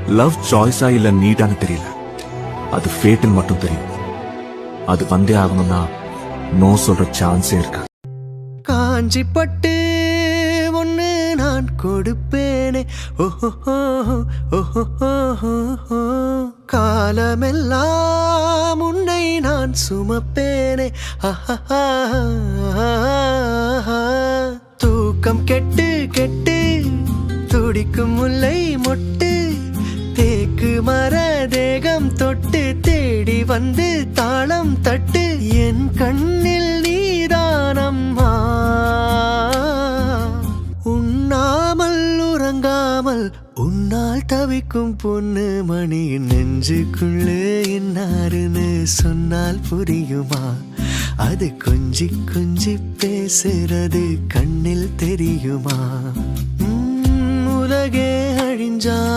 Love சாய்ஸா இல்ல நீடான்னு தெரியல, அது ஃபேட்னு மட்டும் தெரியும். அது வந்தே ஆகணும்னா நோ சொல்ற சான்ஸே இருக்கா. காஞ்சி பட்டு ஒன்னு நான் கொடுப்பேனே, காலமெல்லாம் உன்னை நான் சுமப்பேனே. தூக்கம் கெட்டு கெட்டு துடிக்கும் முல்லை மொட்டு, தேக்கு மர தேகம் தொட்டு தேடி வந்து தாளம் தட்டு. என் கண்ணில் நீதானம்மா, உண்ணாமல் உறங்காமல் உன்னால் தவிக்கும் பொண்ணு மணி. நெஞ்சுக்குள்ளே என்னாருன்னு சொன்னால் புரியுமா? அது கொஞ்சி கொஞ்சி பேசுறது கண்ணில் தெரியுமா? உலகே அழிஞ்சால்